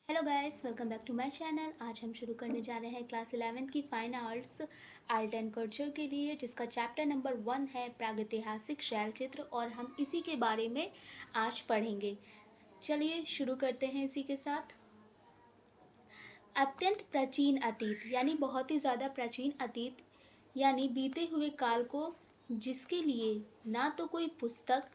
Hello guys, welcome back to my channel. आज हम शुरू करने जा रहे हैं क्लास 11th की fine arts art and culture के लिए, जिसका चैप्टर नंबर 1 है प्रागैतिहासिक शैल चित्र, और हम इसी के बारे में आज पढ़ेंगे। चलिए शुरू करते हैं इसी के साथ। अत्यंत प्राचीन अतीत यानी बहुत ही ज़्यादा प्राचीन अतीत यानी बीते हुए काल को, जिसके लिए ना तो कोई पुस्तक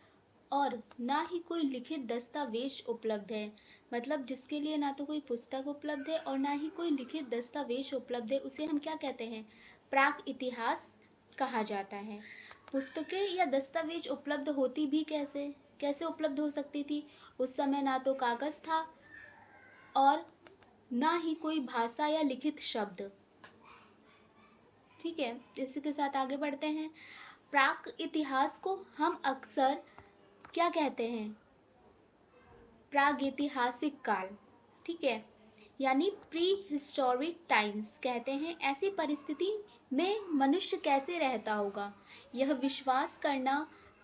और ना ही कोई लिखित दस्तावेज उपलब्ध है। मतलब जिसके लिए ना तो कोई पुस्तक उपलब्ध है और ना ही कोई लिखित दस्तावेज उपलब्ध है, उसे हम क्या कहते हैं? प्राक इतिहास कहा जाता है। पुस्तकें या दस्तावेज उपलब्ध होती भी कैसे कैसे उपलब्ध हो सकती थी? उस समय ना तो कागज था और ना ही कोई भाषा या लिखित शब्द। ठीक है, इसी के साथ आगे बढ़ते हैं। प्राक इतिहास को हम अक्सर क्या कहते हैं? प्रागैतिहासिक काल। ठीक है, यानी प्री हिस्टोरिक टाइम्स कहते हैं। ऐसी परिस्थिति में मनुष्य कैसे रहता होगा, यह विश्वास करना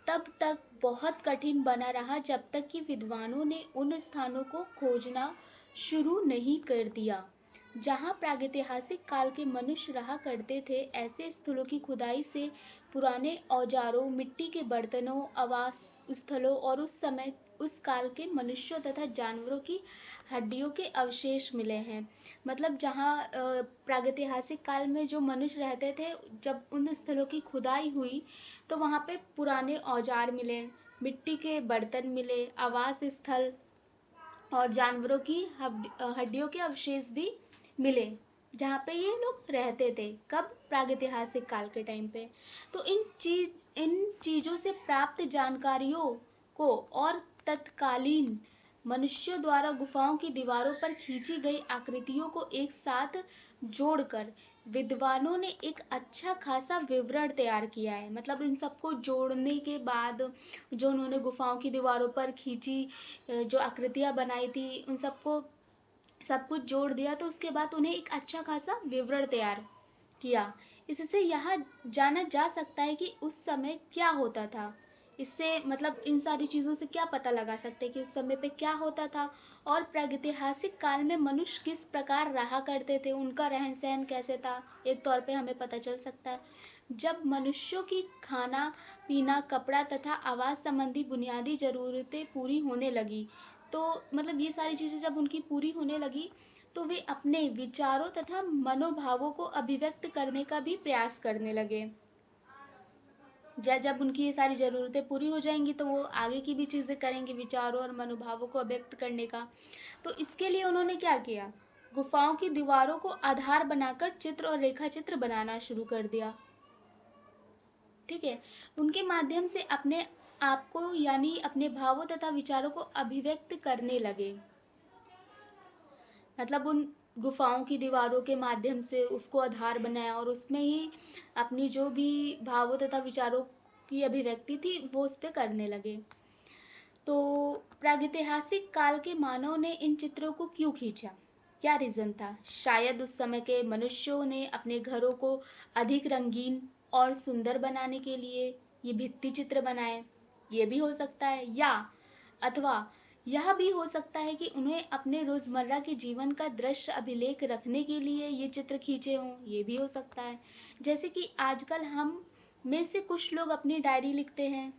तब तक बहुत कठिन बना रहा जब तक कि विद्वानों ने उन स्थानों को खोजना शुरू नहीं कर दिया जहाँ प्रागैतिहासिक काल के मनुष्य रहा करते थे। ऐसे स्थलों की खुदाई से पुराने औजारों, मिट्टी के बर्तनों, आवास स्थलों और उस काल के मनुष्यों तथा जानवरों की हड्डियों के अवशेष मिले हैं। मतलब जहाँ प्रागैतिहासिक काल में जो मनुष्य रहते थे, जब उन स्थलों की खुदाई हुई तो वहाँ पे पुराने औजार मिले, मिट्टी के बर्तन मिले, आवास स्थल और जानवरों की हड्डियों के अवशेष भी मिले, जहाँ पे ये लोग रहते थे। कब? प्रागैतिहासिक काल के टाइम पे। तो इन चीजों से प्राप्त जानकारियों को और तत्कालीन मनुष्यों द्वारा गुफाओं की दीवारों पर खींची गई आकृतियों को एक साथ जोड़कर विद्वानों ने एक अच्छा खासा विवरण तैयार किया है। मतलब इन सबको जोड़ने के बाद जो उन्होंने गुफाओं की दीवारों पर खींची जो आकृतियां बनाई थी, उन सबको सब कुछ जोड़ दिया, तो उसके बाद उन्हें एक अच्छा खासा विवरण तैयार किया। इससे यह जाना जा सकता है कि उस समय क्या होता था। इससे मतलब इन सारी चीज़ों से क्या पता लगा सकते हैं कि उस समय पे क्या होता था और प्रागैतिहासिक काल में मनुष्य किस प्रकार रहा करते थे, उनका रहन सहन कैसे था, एक तौर पे हमें पता चल सकता है। जब मनुष्यों की खाना पीना, कपड़ा तथा आवास संबंधी बुनियादी ज़रूरतें पूरी होने लगी, तो मतलब ये सारी चीज़ें जब उनकी पूरी होने लगी, तो वे अपने विचारों तथा मनोभावों को अभिव्यक्त करने का भी प्रयास करने लगे। जब उनकी ये सारी ज़रूरतें पूरी हो जाएंगी तो वो आगे की भी चीज़ें करेंगे, विचारों और मनोभावों को अभिव्यक्त करने का। तो इसके लिए उन्होंने क्या किया? गुफाओं की दीवारों को आधार बनाकर चित्र और रेखा चित्र बनाना शुरू कर दिया। ठीक है, उनके माध्यम से अपने आप को यानी अपने भावों तथा विचारों को अभिव्यक्त करने लगे। मतलब उन गुफाओं की दीवारों के माध्यम से उसको आधार बनाया और उसमें ही अपनी जो भी भावों तथा विचारों की अभिव्यक्ति थी वो उस पर करने लगे। तो प्रागैतिहासिक काल के मानव ने इन चित्रों को क्यों खींचा? क्या रीजन था? शायद उस समय के मनुष्यों ने अपने घरों को अधिक रंगीन और सुंदर बनाने के लिए ये भित्ति चित्र बनाए, ये भी हो सकता है। या अथवा यह भी हो सकता है कि उन्हें अपने रोजमर्रा के जीवन का दृश्य अभिलेख रखने के लिए ये चित्र खींचे हों, ये भी हो सकता है। जैसे कि आजकल हम में से कुछ लोग अपनी डायरी लिखते हैं।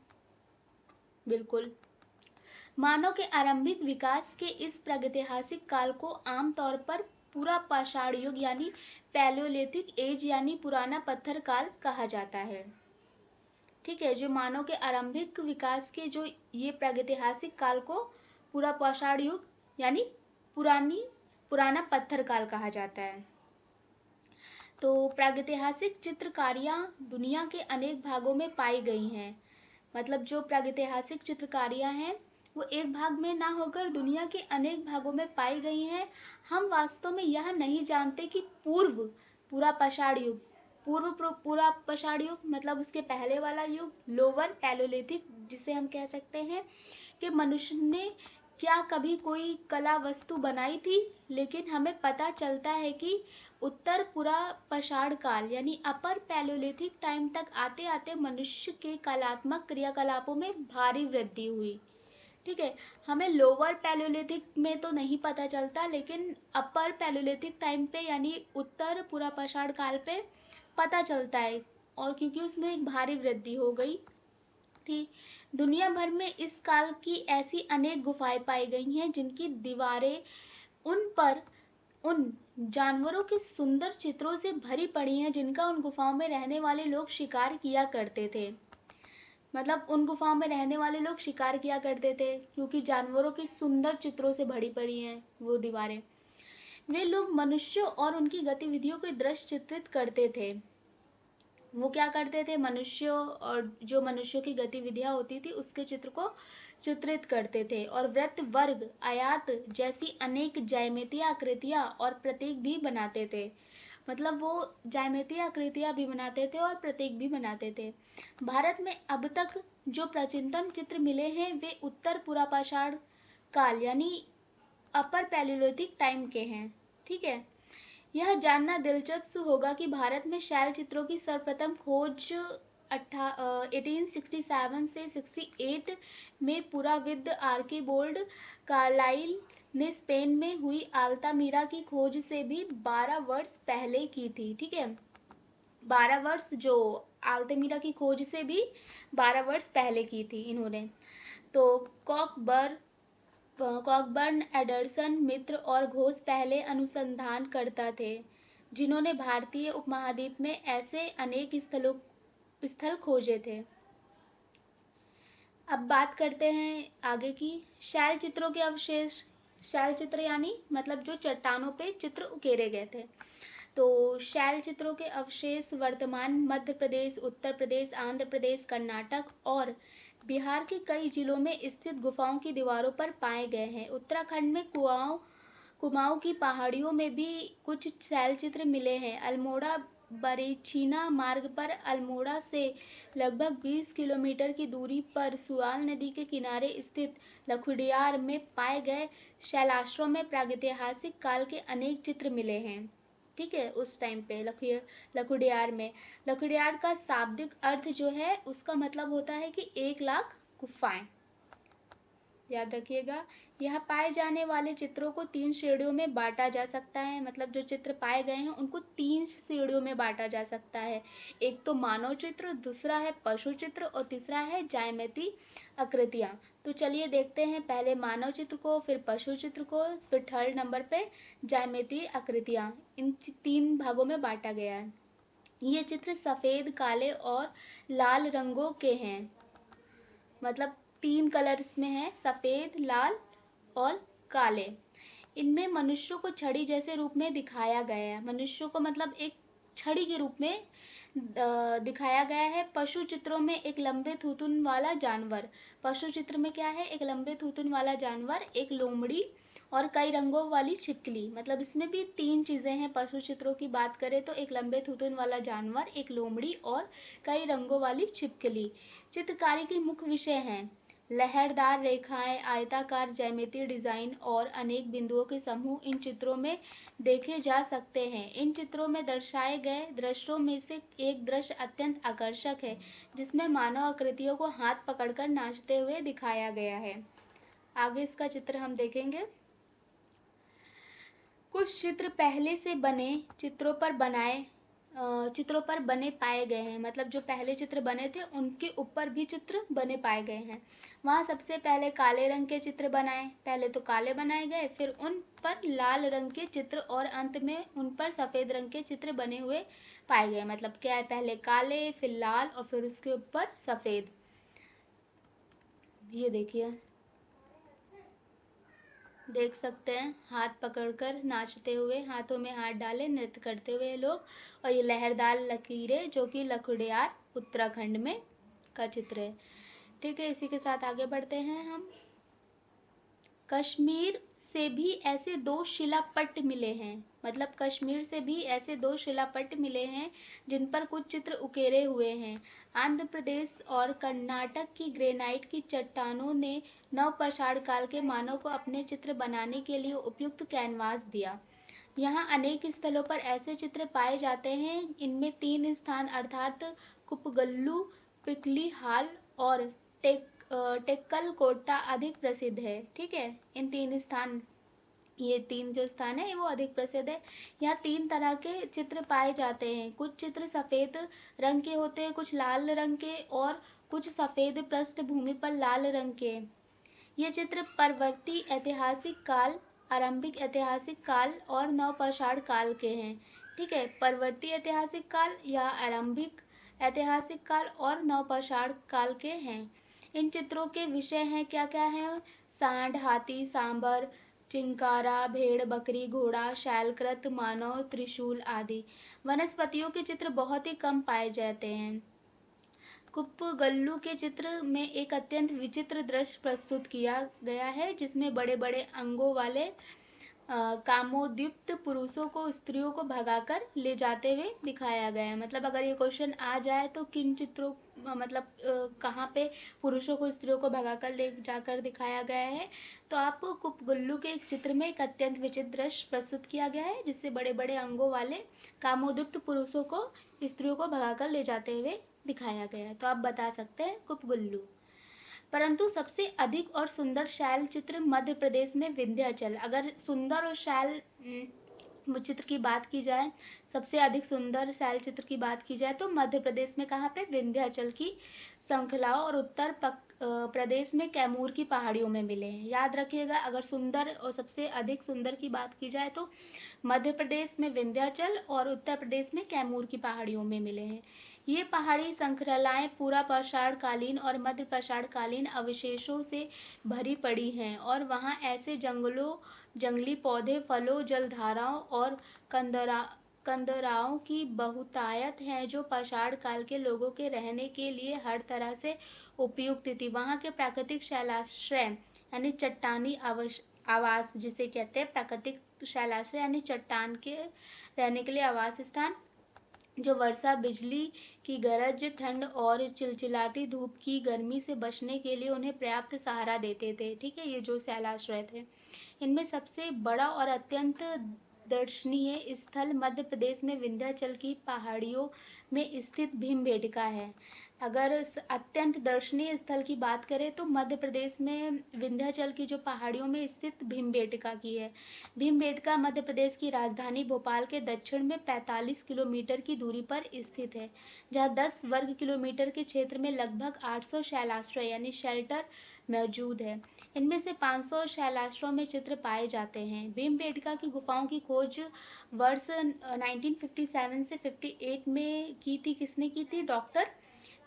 बिल्कुल। मानव के आरंभिक विकास के इस प्रागैतिहासिक काल को आमतौर पर पूरा पाषाण युग यानी पैलियोलिथिक एज यानी पुराना पत्थर काल कहा जाता है। ठीक है, जो मानव के आरंभिक विकास के जो ये प्रागैतिहासिक काल को पूरा पाषाण युग यानी पुराना पत्थर काल कहा जाता है। तो प्रागैतिहासिक चित्रकारियां दुनिया के अनेक भागों में पाई गई हैं। मतलब जो प्रागैतिहासिक चित्रकारियां हैं वो एक भाग में ना होकर दुनिया के अनेक भागों में पाई गई हैं। हम वास्तव में यह नहीं जानते कि पूरा पाषाण युग पूरा पाषाण युग मतलब उसके पहले वाला युग लोअर पैलियोलिथिक, जिसे हम कह सकते हैं कि मनुष्य ने क्या कभी कोई कला वस्तु बनाई थी। लेकिन हमें पता चलता है कि उत्तर पूरा पाषाण काल यानी अपर पैलियोलिथिक टाइम तक आते आते मनुष्य के कलात्मक क्रियाकलापों में भारी वृद्धि हुई। ठीक है। हमें लोअर पैलियोलिथिक में तो नहीं पता चलता, लेकिन अपर पैलियोलिथिक टाइम पे यानी उत्तर पुरापाषाण काल पे पता चलता है, और क्योंकि उसमें एक भारी वृद्धि हो गई थी। दुनिया भर में इस काल की ऐसी अनेक गुफाएं पाई गई हैं जिनकी दीवारें उन जानवरों के सुंदर चित्रों से भरी पड़ी हैं जिनका उन गुफाओं में रहने वाले लोग शिकार किया करते थे। मतलब उन गुफाओं में रहने वाले लोग शिकार किया करते थे, क्योंकि जानवरों के सुंदर चित्रों से भरी पड़ी हैं वो दीवारें। वे लोग मनुष्यों और उनकी गतिविधियों के दृश्य चित्रित करते थे। वो क्या करते थे, मनुष्यों और जो मनुष्यों की गतिविधियां होती थी उसके चित्र को चित्रित करते थे, और वृत्त, वर्ग, आयत जैसी अनेक ज्यामितीय आकृतियां और प्रतीक भी बनाते थे। मतलब वो ज्यामितीय आकृतियां भी बनाते थे और प्रतीक भी बनाते थे। भारत में अब तक जो प्राचीनतम चित्र मिले हैं वे उत्तर पुरापाषाण काल यानी अपर पैलियोलिथिक टाइम के हैं। ठीक है। यह जानना दिलचस्प होगा कि भारत में शैल चित्रों की सर्वप्रथम खोज 1867 से 68 में पुराविद आर्कीबोल्ड कार्लाइल ने स्पेन में हुई अल्तामिरा की खोज से भी 12 वर्ष पहले की थी। ठीक है, 12 वर्ष, जो अल्तामिरा की खोज से भी 12 वर्ष पहले की थी इन्होंने। तो कॉकबर्न, एडरसन, मित्र और घोष पहले अनुसंधानकर्ता थे जिन्होंने भारतीय उपमहाद्वीप में ऐसे अनेक स्थल खोजे थे। अब बात करते हैं आगे की। शैल चित्रों के अवशेष। शैल चित्र यानी मतलब जो चट्टानों पे चित्र उकेरे गए थे। तो शैल चित्रों के अवशेष वर्तमान मध्य प्रदेश, उत्तर प्रदेश, आंध्र प्रदेश, कर्नाटक और बिहार के कई जिलों में स्थित गुफाओं की दीवारों पर पाए गए हैं। उत्तराखंड में कुमाऊं की पहाड़ियों में भी कुछ शैल चित्र मिले हैं। अल्मोड़ा बरीछीना मार्ग पर अल्मोड़ा से लगभग 20 किलोमीटर की दूरी पर सुआल नदी के किनारे स्थित लखुडियार में पाए गए शैलाश्रों में प्रागैतिहासिक काल के अनेक चित्र मिले हैं। ठीक है, उस टाइम पे लखुडियार में, लखुडियार का शाब्दिक अर्थ जो है उसका मतलब होता है कि 1,00,000 गुफाएं। याद रखिएगा। यह पाए जाने वाले चित्रों को 3 श्रेणियों में बांटा जा सकता है। मतलब जो चित्र पाए गए हैं उनको 3 श्रेणियों में बांटा जा सकता है। एक तो मानव चित्र, दूसरा है पशु चित्र और तीसरा है ज्यामितीय आकृतियां। तो चलिए देखते हैं पहले मानव चित्र को, फिर पशु चित्र को, फिर थर्ड नंबर पे ज्यामितीय आकृतियां। इन 3 भागों में बांटा गया है। ये चित्र सफेद, काले और लाल रंगों के हैं। मतलब 3 कलर्स में है, सफेद, लाल और काले। इनमें मनुष्यों को छड़ी जैसे रूप में दिखाया गया है। मनुष्यों को मतलब एक छड़ी के रूप में दिखाया गया है। पशु चित्रों में एक लंबे थूथुन वाला जानवर। पशु चित्र में क्या है, एक लंबे थूथुन वाला जानवर, एक लोमड़ी और कई रंगों वाली छिपकली। मतलब इसमें भी 3 चीजें हैं। पशु चित्रों की बात करें तो एक लंबे थूथुन वाला जानवर, एक लोमड़ी और कई रंगों वाली छिपकली। चित्रकारी के मुख्य विषय हैं लहरदार रेखाएं, आयताकार ज्यामितीय डिजाइन और अनेक बिंदुओं के समूह इन चित्रों में देखे जा सकते हैं। इन चित्रों में दर्शाए गए दृश्यों में से एक दृश्य अत्यंत आकर्षक है जिसमें मानव आकृतियों को हाथ पकड़कर नाचते हुए दिखाया गया है। आगे इसका चित्र हम देखेंगे। कुछ चित्र पहले से बने चित्रों पर बने पाए गए हैं। मतलब जो पहले चित्र बने थे उनके ऊपर भी चित्र बने पाए गए हैं। वहाँ सबसे पहले काले रंग के चित्र बनाए, पहले तो काले बनाए गए, फिर उन पर लाल रंग के चित्र और अंत में उन पर सफेद रंग के चित्र बने हुए पाए गए। मतलब क्या है, पहले काले, फिर लाल और फिर उसके ऊपर सफेद। ये देखिए, देख सकते हैं हाथ पकड़कर नाचते हुए, हाथों में हाथ डाले नृत्य करते हुए लोग। और ये लहरदार लकीरें जो कि लखुडियार उत्तराखंड में का चित्र है। ठीक है, इसी के साथ आगे बढ़ते हैं हम। कश्मीर से भी ऐसे 2 शिलापट्ट मिले हैं। मतलब कश्मीर से भी ऐसे 2 शिलापट्ट मिले हैं जिन पर कुछ चित्र उकेरे हुए हैं। आंध्र प्रदेश और कर्नाटक की ग्रेनाइट की चट्टानों ने नवपाषाण काल के मानव को अपने चित्र बनाने के लिए उपयुक्त कैनवास दिया। यहाँ अनेक स्थलों पर ऐसे चित्र पाए जाते हैं। इनमें 3 स्थान अर्थात कुपगल्लू, पिकली हाल और टेक्कलकोट्टा अधिक प्रसिद्ध है। ठीक है, इन 3 स्थान, ये 3 जो स्थान है वो अधिक प्रसिद्ध है। यहाँ 3 तरह के चित्र पाए जाते हैं। कुछ चित्र सफेद रंग के होते हैं, कुछ लाल रंग के और कुछ सफेद पृष्ठभूमि पर लाल रंग के। ये चित्र परवर्ती ऐतिहासिक काल, आरंभिक ऐतिहासिक काल और नवपाषाण काल के हैं। ठीक है, परवर्ती ऐतिहासिक काल या आरंभिक ऐतिहासिक काल और नवपाषाण काल के हैं। इन चित्रों के विषय हैं क्या क्या है? सांड, हाथी, सांबर, चिंकारा, भेड़, बकरी, घोड़ा, शैलकृत, मानव, त्रिशूल आदि। वनस्पतियों के चित्र बहुत ही कम पाए जाते हैं। कुप्पगल्लू के चित्र में एक अत्यंत विचित्र दृश्य प्रस्तुत किया गया है, जिसमें बड़े बड़े अंगों वाले कामोद्दीप्त पुरुषों को स्त्रियों को भगाकर ले जाते हुए दिखाया गया है। मतलब अगर ये क्वेश्चन आ जाए तो किन चित्रों मतलब कहाँ पे पुरुषों को स्त्रियों को भगाकर ले जाकर दिखाया गया है, तो आप कुप्पगुल्लू के एक चित्र में एक अत्यंत विचित्र दृश्य प्रस्तुत किया गया है, जिससे बड़े बड़े अंगों वाले कामोद्दीप्त पुरुषों को स्त्रियों को भगाकर ले जाते हुए दिखाया गया है। तो आप बता सकते हैं कुप्पगुल्लू। परंतु सबसे अधिक और सुंदर शैल चित्र मध्य प्रदेश में विंध्याचल। अगर सुंदर और शैल चित्र की बात की जाए, सबसे अधिक सुंदर शैल चित्र की बात की जाए तो मध्य प्रदेश में कहाँ पे? विंध्याचल की श्रृंखलाओं और उत्तर प्रदेश में कैमूर की पहाड़ियों में मिले हैं। याद रखिएगा, अगर सुंदर और सबसे अधिक सुंदर की बात की जाए तो मध्य प्रदेश में विंध्याचल और उत्तर प्रदेश में कैमूर की पहाड़ियों में मिले हैं। ये पहाड़ी श्रृंखलाएं पूरा पाषाण कालीन और मध्य पाषाण कालीन अवशेषों से भरी पड़ी हैं और वहाँ ऐसे जंगली पौधे, फलों, जलधाराओं और कंदराओं की बहुतायत है जो पाषाण काल के लोगों के रहने के लिए हर तरह से उपयुक्त थी। वहाँ के प्राकृतिक शैलाश्रय यानी चट्टानी आवास जिसे कहते हैं, प्राकृतिक शैलाश्रय यानी चट्टान के रहने के लिए आवास स्थान, जो वर्षा, बिजली की गरज, ठंड और चिलचिलाती धूप की गर्मी से बचने के लिए उन्हें पर्याप्त सहारा देते थे। ठीक है, ये जो शैलाश्रय थे। इनमें सबसे बड़ा और अत्यंत दर्शनीय स्थल मध्य प्रदेश में विंध्याचल की पहाड़ियों में स्थित भीमबेटका है। अगर अत्यंत दर्शनीय स्थल की बात करें तो मध्य प्रदेश में विंध्याचल की जो पहाड़ियों में स्थित भीमबेटका की है। भीमबेटका मध्य प्रदेश की राजधानी भोपाल के दक्षिण में 45 किलोमीटर की दूरी पर स्थित है, जहाँ 10 वर्ग किलोमीटर के क्षेत्र में लगभग 800 शैलाश्रय यानी शेल्टर मौजूद है। इनमें से 500 शैलाश्रयों में चित्र पाए जाते हैं। भीमबेटका की गुफाओं की खोज वर्ष 1957 से 58 में की थी। किसने की थी? डॉक्टर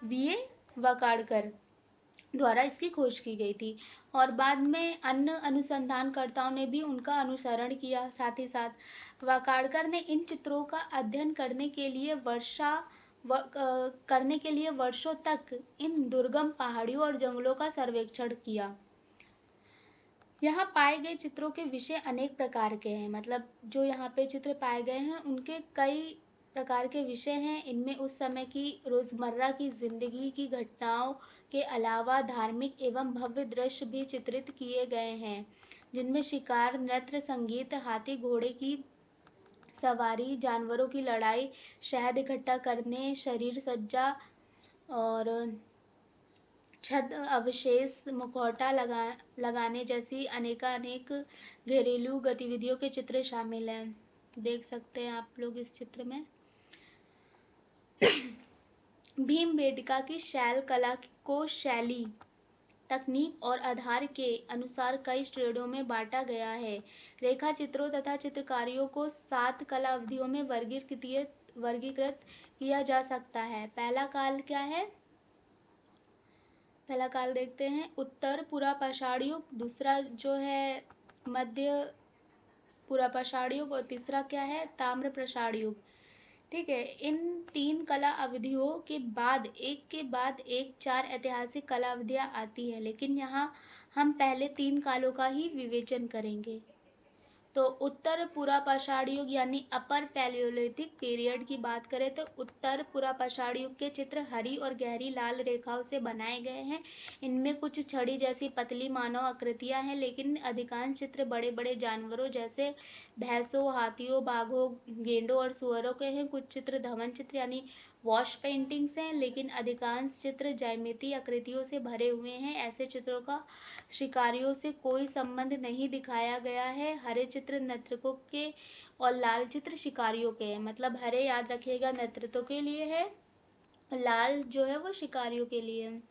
वीए वाकाड़कर द्वारा इसकी खोज की गई थी और बाद में अन्य अनुसंधानकर्ताओं ने भी उनका अनुसरण किया। साथ ही साथ वाकाड़कर ने इन चित्रों का अध्ययन करने के लिए वर्षों तक इन दुर्गम पहाड़ियों और जंगलों का सर्वेक्षण किया। यहाँ पाए गए चित्रों के विषय अनेक प्रकार के हैं। मतलब जो यहाँ पे चित्र पाए गए हैं उनके कई प्रकार के विषय हैं। इनमें उस समय की रोजमर्रा की जिंदगी की घटनाओं के अलावा धार्मिक एवं भव्य दृश्य भी चित्रित किए गए हैं, जिनमें शिकार, नृत्य, संगीत, हाथी घोड़े की सवारी, जानवरों की लड़ाई, शहद इकट्ठा करने, शरीर सज्जा और छद्म अवशेष, मुखौटा लगाने जैसी अनेक घरेलू गतिविधियों के चित्र शामिल हैं। देख सकते हैं आप लोग इस चित्र में। भीमबेटका की शैल कला को शैली, तकनीक और आधार के अनुसार कई श्रेणियों में बांटा गया है। रेखा चित्रों तथा चित्रकारियों को 7 कला अवधियों में वर्गीकृत किया जा सकता है। पहला काल क्या है? पहला काल देखते हैं, उत्तर पुरापाषाण युग। दूसरा जो है मध्य पुरापाषाण युग और तीसरा क्या है? ताम्रपाषाण युग। ठीक है, इन 3 कला अवधियों के बाद एक 4 ऐतिहासिक कला अवधियां आती है, लेकिन यहाँ हम पहले 3 कालों का ही विवेचन करेंगे। तो उत्तर पुरापाषाण युग यानी अपर पैलियोलिथिक पीरियड की बात करें तो उत्तर पुरापाषाण युग के चित्र हरी और गहरी लाल रेखाओं से बनाए गए हैं। इनमें कुछ छड़ी जैसी पतली मानव आकृतियां हैं, लेकिन अधिकांश चित्र बड़े बड़े जानवरों जैसे भैंसों, हाथियों, बाघों, गेंडों और सुअरों के हैं। कुछ चित्र धवन चित्र यानी वॉश पेंटिंग्स हैं, लेकिन अधिकांश चित्र ज्यामितीय आकृतियों से भरे हुए हैं। ऐसे चित्रों का शिकारियों से कोई संबंध नहीं दिखाया गया है। हरे चित्र नर्तकों के और लाल चित्र शिकारियों के हैं। मतलब हरे याद रखिएगा नर्तकों के लिए है, लाल जो है वो शिकारियों के लिए है।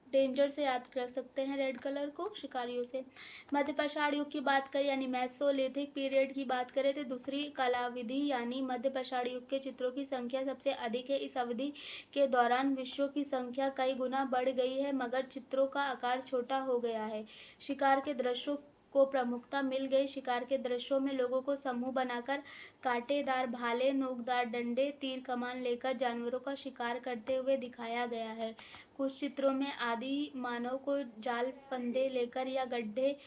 डेंजर से याद रख सकते हैं रेड कलर को, शिकारियों से। मध्य पाषाण युग की बात करें यानी मेसोलिथिक पीरियड की बात करें तो दूसरी कला विधि यानी मध्य पाषाण युग के चित्रों की संख्या सबसे अधिक है। इस अवधि के दौरान विषयों की संख्या कई गुना बढ़ गई है, मगर चित्रों का आकार छोटा हो गया है। शिकार के दृश्यों को प्रमुखता मिल गई। शिकार के दृश्यों में लोगों को समूह बनाकर कांटेदार भाले, नोकदार डंडे, तीर कमान लेकर जानवरों का शिकार करते हुए दिखाया गया है। कुछ चित्रों में आदि मानव को जाल, फंदे लेकर या गड्ढे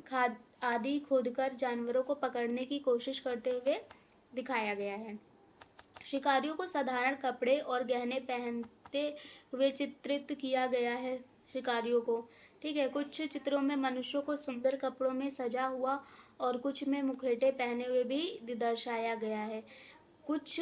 खाद आदि खोदकर जानवरों को पकड़ने की कोशिश करते हुए दिखाया गया है। शिकारियों को साधारण कपड़े और गहने पहनते हुए चित्रित किया गया है। शिकारियों को, ठीक है, कुछ चित्रों में मनुष्यों को सुंदर कपड़ों में सजा हुआ और कुछ में मुखौटे पहने हुए भी दर्शाया गया है। कुछ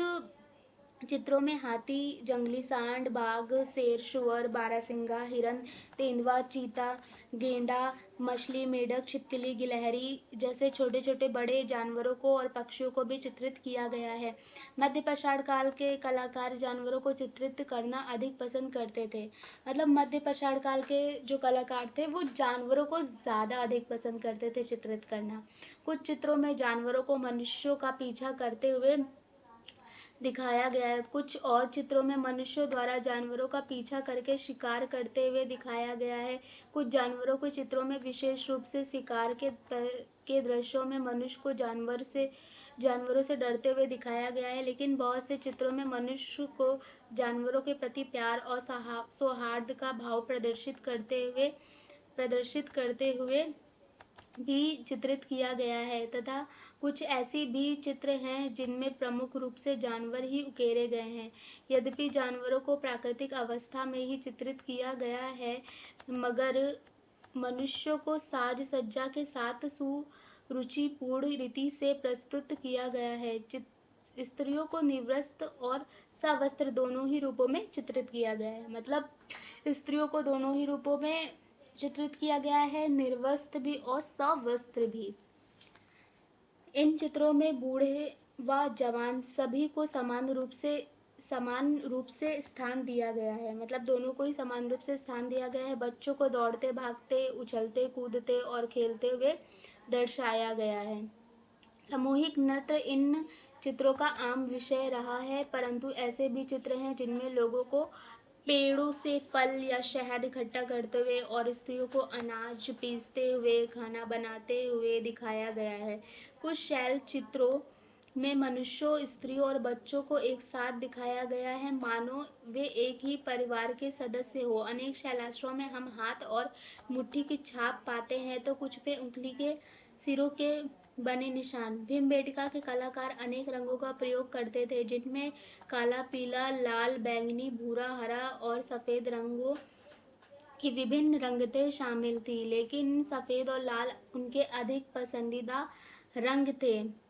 चित्रों में हाथी, जंगली सांड, बाघ, शेर, सुअर, बारहसिंगा, हिरन, तेंदुआ, चीता, गेंडा, मछली, मेढक, छिपकली, गिलहरी जैसे छोटे छोटे बड़े जानवरों को और पक्षियों को भी चित्रित किया गया है। मध्य पाषाण काल के कलाकार जानवरों को चित्रित करना अधिक पसंद करते थे। मतलब मध्य पाषाण काल के जो कलाकार थे वो जानवरों को ज़्यादा अधिक पसंद करते थे चित्रित करना। कुछ चित्रों में जानवरों को मनुष्यों का पीछा करते हुए दिखाया गया है। कुछ और चित्रों में मनुष्यों द्वारा जानवरों का पीछा करके शिकार करते हुए दिखाया गया है। कुछ जानवरों के चित्रों में विशेष रूप से शिकार के दृश्यों में मनुष्य को जानवरों से डरते हुए दिखाया गया है, लेकिन बहुत से चित्रों में मनुष्य को जानवरों के प्रति प्यार और सौहार्द का भाव प्रदर्शित करते हुए भी चित्रित किया गया है, तथा कुछ ऐसी भी चित्र हैं जिनमें प्रमुख रूप से जानवर ही उकेरे गए हैं। यद्यपि जानवरों को प्राकृतिक अवस्था में ही चित्रित किया गया है, मगर मनुष्यों को साज सज्जा के साथ सुरुचिपूर्ण रीति से प्रस्तुत किया गया है। स्त्रियों को निर्वस्त्र और सवस्त्र दोनों ही रूपों में चित्रित किया गया है। मतलब स्त्रियों को दोनों ही रूपों में चित्रित किया गया है, निर्वस्त्र भी और सवस्त्र भी। इन चित्रों में बूढ़े व जवान सभी को समान रूप से स्थान दिया गया है। मतलब दोनों को ही समान रूप से स्थान दिया गया है। बच्चों को दौड़ते, भागते, उछलते, कूदते और खेलते हुए दर्शाया गया है। सामूहिक नृत्य इन चित्रों का आम विषय रहा है, परंतु ऐसे भी चित्र हैं जिनमें लोगों को पेड़ों से फल या शहद इकट्ठा करते हुए और स्त्रियों को अनाज पीसते हुए, खाना बनाते हुए दिखाया गया है। कुछ शैल चित्रों में मनुष्यों, स्त्रियों और बच्चों को एक साथ दिखाया गया है, मानो वे एक ही परिवार के सदस्य हो। अनेक शैलाश्रयों में हम हाथ और मुट्ठी की छाप पाते हैं, तो कुछ पे उंगली के सिरों के बने निशान। भीमबेटका के कलाकार अनेक रंगों का प्रयोग करते थे, जिनमें काला, पीला, लाल, बैंगनी, भूरा, हरा और सफेद रंगों की विभिन्न रंगतें शामिल थी, लेकिन सफेद और लाल उनके अधिक पसंदीदा रंग थे।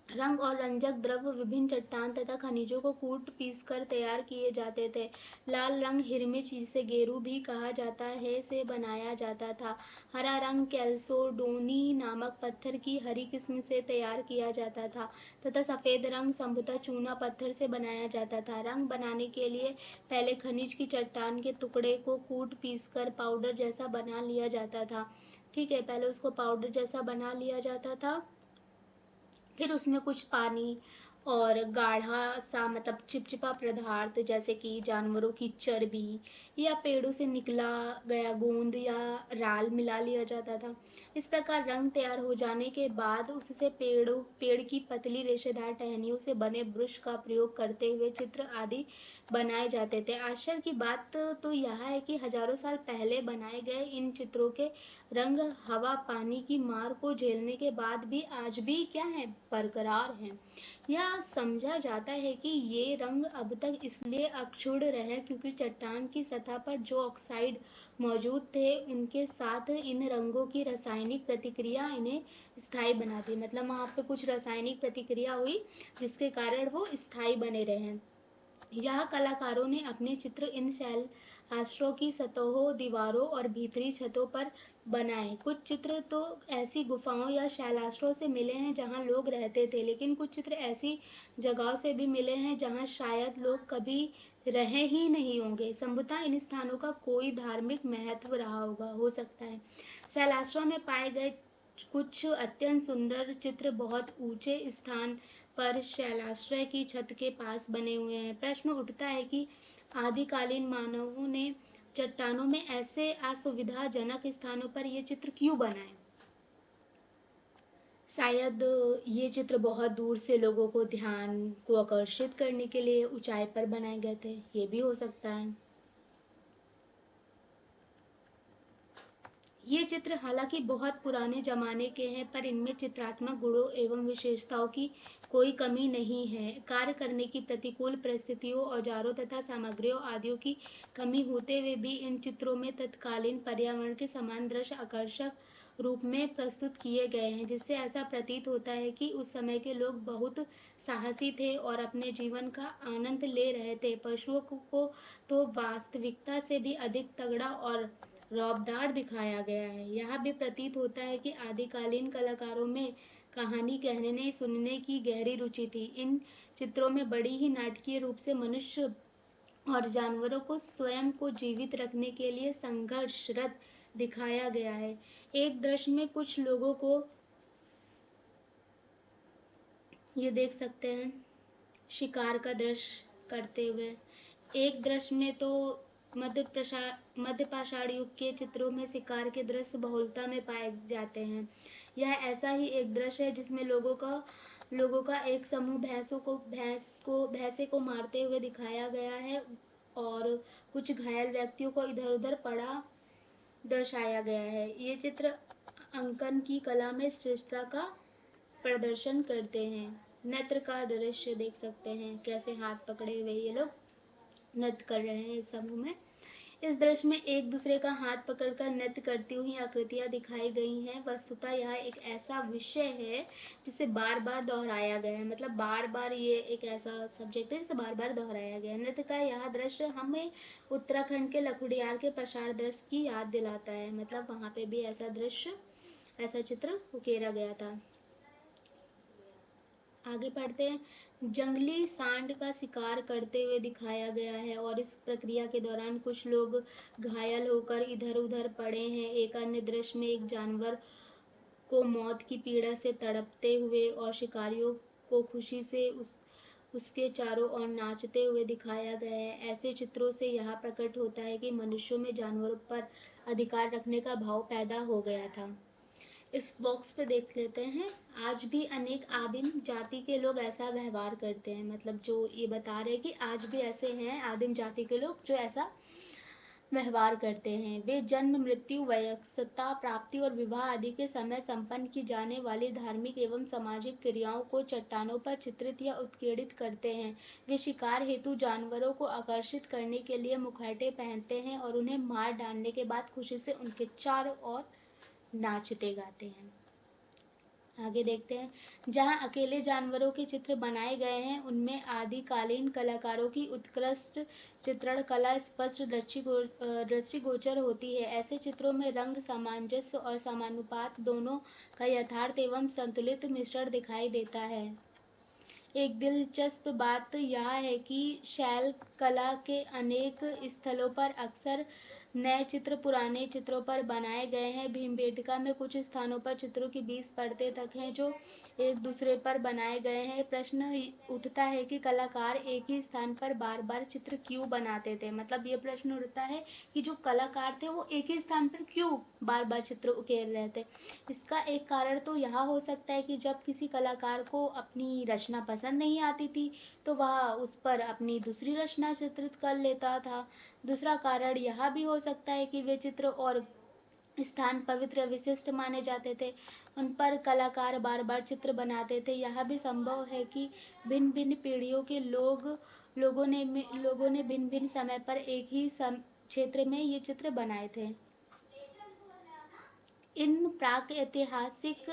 रंग और रंजक द्रव्य विभिन्न चट्टान तथा खनिजों को कूट पीसकर तैयार किए जाते थे। लाल रंग हिरमिच, जिसे गेरू भी कहा जाता है, से बनाया जाता था। हरा रंग कैल्सोडोनी नामक पत्थर की हरी किस्म से तैयार किया जाता था, तथा सफेद रंग संभवतः चूना पत्थर से बनाया जाता था। रंग बनाने के लिए पहले खनिज की चट्टान के टुकड़े को कूट पीसकर पाउडर जैसा बना लिया जाता था। ठीक है, पहले उसको पाउडर जैसा बना लिया जाता था, फिर उसमें कुछ पानी और गाढ़ा सा मतलब चिपचिपा पदार्थ जैसे कि जानवरों की चर्बी या पेड़ों से निकला गया गोंद या राल मिला लिया जाता था। इस प्रकार रंग तैयार हो जाने के बाद उससे पेड़ की पतली रेशेदार टहनियों से बने ब्रश का प्रयोग करते हुए चित्र आदि बनाए जाते थे। आश्चर्य की बात तो यह है कि हजारों साल पहले बनाए गए इन चित्रों के रंग हवा पानी की मार को झेलने के बाद भी आज भी क्या है, बरकरार हैं। यह समझा जाता है कि ये रंग अब तक इसलिए अक्षुण्ण रहे क्योंकि चट्टान की सतह पर जो ऑक्साइड मौजूद थे उनके साथ इन रंगों की रासायनिक प्रतिक्रिया इन्हें स्थायी बनाती, मतलब वहाँ पे कुछ रासायनिक प्रतिक्रिया हुई जिसके कारण वो स्थायी बने रहे। यह कलाकारों ने अपने चित्र इन शैलाश्रों की सतहों, दीवारों और भीतरी छतों पर बनाए। कुछ चित्र तो ऐसी गुफाओं या शैलाश्रों से मिले हैं जहां लोग रहते थे, लेकिन कुछ चित्र ऐसी जगहों से भी मिले हैं जहां शायद लोग कभी रहे ही नहीं होंगे। संभवतः इन स्थानों का कोई धार्मिक महत्व रहा होगा, हो सकता है। शैलाश्रों में पाए गए कुछ अत्यंत सुंदर चित्र बहुत ऊंचे स्थान पर शैलाश्रय की छत के पास बने हुए हैं। प्रश्न उठता है कि आदिकालीन मानवों ने चट्टानों में ऐसे असुविधाजनक स्थानों पर ये चित्र क्यों बनाए। शायद ये चित्र बहुत दूर से लोगों को ध्यान को आकर्षित करने के लिए ऊंचाई पर बनाए गए थे, ये भी हो सकता है। ये चित्र हालांकि बहुत पुराने जमाने के हैं, पर इनमें चित्रात्मक गुणों एवं विशेषताओं की कोई कमी नहीं है। कार्य करने की प्रतिकूल परिस्थितियों, औजारों तथा सामग्रियों आदियों की कमी होते हुए भी इन चित्रों में तत्कालीन पर्यावरण के समान दृश्य आकर्षक रूप में प्रस्तुत किए गए हैं, जिससे ऐसा प्रतीत होता है कि उस समय के लोग बहुत साहसी थे और अपने जीवन का आनंद ले रहे थे। पशुओं को तो वास्तविकता से भी अधिक तगड़ा और रौबदार दिखाया गया है। यह भी प्रतीत होता है कि आदिकालीन कलाकारों में कहानी कहने सुनने की गहरी रुचि थी। इन चित्रों में बड़ी ही नाटकीय रूप से मनुष्य और जानवरों को स्वयं को जीवित रखने के लिए संघर्षरत दिखाया गया है। एक दृश्य में कुछ लोगों को ये देख सकते हैं शिकार का दृश्य करते हुए। एक दृश्य में तो मध्य पाषाण युग के चित्रों में शिकार के दृश्य बहुलता में पाए जाते हैं। यह ऐसा ही एक दृश्य है जिसमें लोगों का एक समूह भैंसे को मारते हुए दिखाया गया है और कुछ घायल व्यक्तियों को इधर उधर पड़ा दर्शाया गया है। ये चित्र अंकन की कला में श्रेष्ठता का प्रदर्शन करते हैं। नृत्य का दृश्य देख सकते हैं, कैसे हाथ पकड़े हुए ये लोग नृत्य कर रहे हैं इस समूह में। इस दृश्य में एक दूसरे का हाथ पकड़कर नृत्य करती हुई आकृतियां दिखाई गई हैं। वस्तुतः यह एक ऐसा विषय है जिसे बार बार दोहराया गया है, मतलब बार बार ये एक ऐसा सब्जेक्ट है जिसे बार बार दोहराया गया है। नृत्य का यह दृश्य हमें उत्तराखंड के लखुड़ियार के प्रसार दृश्य की याद दिलाता है, मतलब वहां पे भी ऐसा चित्र उकेरा गया था। आगे पढ़ते हैं। जंगली सांड का शिकार करते हुए दिखाया गया है और इस प्रक्रिया के दौरान कुछ लोग घायल होकर इधर उधर पड़े हैं। एक अन्य दृश्य में एक जानवर को मौत की पीड़ा से तड़पते हुए और शिकारियों को खुशी से उसके चारों ओर नाचते हुए दिखाया गया है। ऐसे चित्रों से यह प्रकट होता है कि मनुष्यों में जानवरों पर अधिकार रखने का भाव पैदा हो गया था। इस बॉक्स पे देख लेते हैं। आज भी अनेक आदिम जाति के लोग ऐसा व्यवहार करते हैं, मतलब जो ये बता रहे हैं कि आज भी ऐसे हैं आदिम जाति के लोग जो ऐसा व्यवहार करते हैं। वे जन्म, मृत्यु, वयस्कता प्राप्ति और विवाह आदि के समय संपन्न की जाने वाली धार्मिक एवं सामाजिक क्रियाओं को चट्टानों पर चित्रित या उत्कीर्णित करते हैं। वे शिकार हेतु जानवरों को आकर्षित करने के लिए मुखौटे पहनते हैं और उन्हें मार डालने के बाद खुशी से उनके चारों ओर नाचते गाते हैं। आगे देखते हैं। जहां अकेले जानवरों के चित्र बनाए गए हैं उनमें आदिकालीन कलाकारों की उत्कृष्ट चित्रण कला स्पष्ट दृष्टिगोचर होती है। ऐसे चित्रों में रंग, सामंजस्य और समानुपात दोनों का यथार्थ एवं संतुलित मिश्रण दिखाई देता है। एक दिलचस्प बात यह है कि शैल कला के अनेक स्थलों पर अक्सर नए चित्र पुराने चित्रों पर बनाए गए हैं। भीमबेटका में कुछ स्थानों पर चित्रों की 20 परतें तक हैं जो एक दूसरे पर बनाए गए हैं। प्रश्न उठता है कि कलाकार एक ही स्थान पर बार बार चित्र क्यों बनाते थे, मतलब ये प्रश्न उठता है कि जो कलाकार थे वो एक ही स्थान पर क्यों बार बार चित्र उकेर रहे थे। इसका एक कारण तो यह हो सकता है कि जब किसी कलाकार को अपनी रचना पसंद नहीं आती थी तो वह उस पर अपनी दूसरी रचना चित्रित कर लेता था। दूसरा कारण यह भी हो सकता है कि वे चित्र और स्थान पवित्र विशिष्ट माने जाते थे। उन पर कलाकार बार बार चित्र बनाते थे। यह भी संभव है कि भिन्न भिन्न पीढ़ियों के लोगों ने भिन्न भिन्न समय पर एक ही क्षेत्र में ये चित्र बनाए थे। इन प्राक-ऐतिहासिक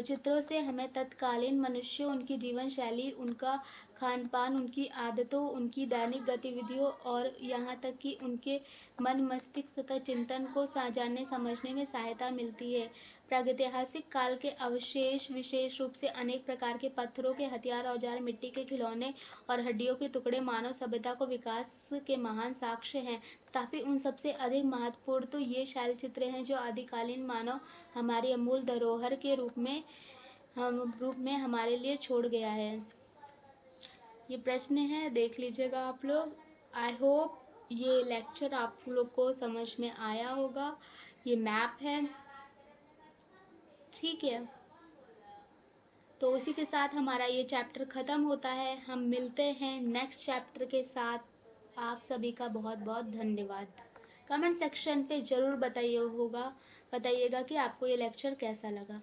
चित्रों से हमें तत्कालीन मनुष्यों, उनकी जीवन शैली, उनका खान पान, उनकी आदतों, उनकी दैनिक गतिविधियों और यहाँ तक कि उनके मन मस्तिष्क तथा चिंतन को जानने समझने में सहायता मिलती है। प्रागैतिहासिक काल के अवशेष विशेष रूप से अनेक प्रकार के पत्थरों के हथियार, औजार, मिट्टी के खिलौने और हड्डियों के टुकड़े मानव सभ्यता को विकास के महान साक्ष्य हैं। तथापि उन सबसे अधिक महत्वपूर्ण तो ये शैलचित्र हैं जो आदिकालीन मानव हमारी अमूल्य धरोहर के रूप में हमारे लिए छोड़ गया है। ये प्रश्न है, देख लीजिएगा आप लोग। आई होप ये लेक्चर आप लोग को समझ में आया होगा। ये मैप है, ठीक है। तो उसी के साथ हमारा ये चैप्टर ख़त्म होता है। हम मिलते हैं नेक्स्ट चैप्टर के साथ। आप सभी का बहुत बहुत धन्यवाद। कमेंट सेक्शन पे ज़रूर बताइएगा कि आपको ये लेक्चर कैसा लगा।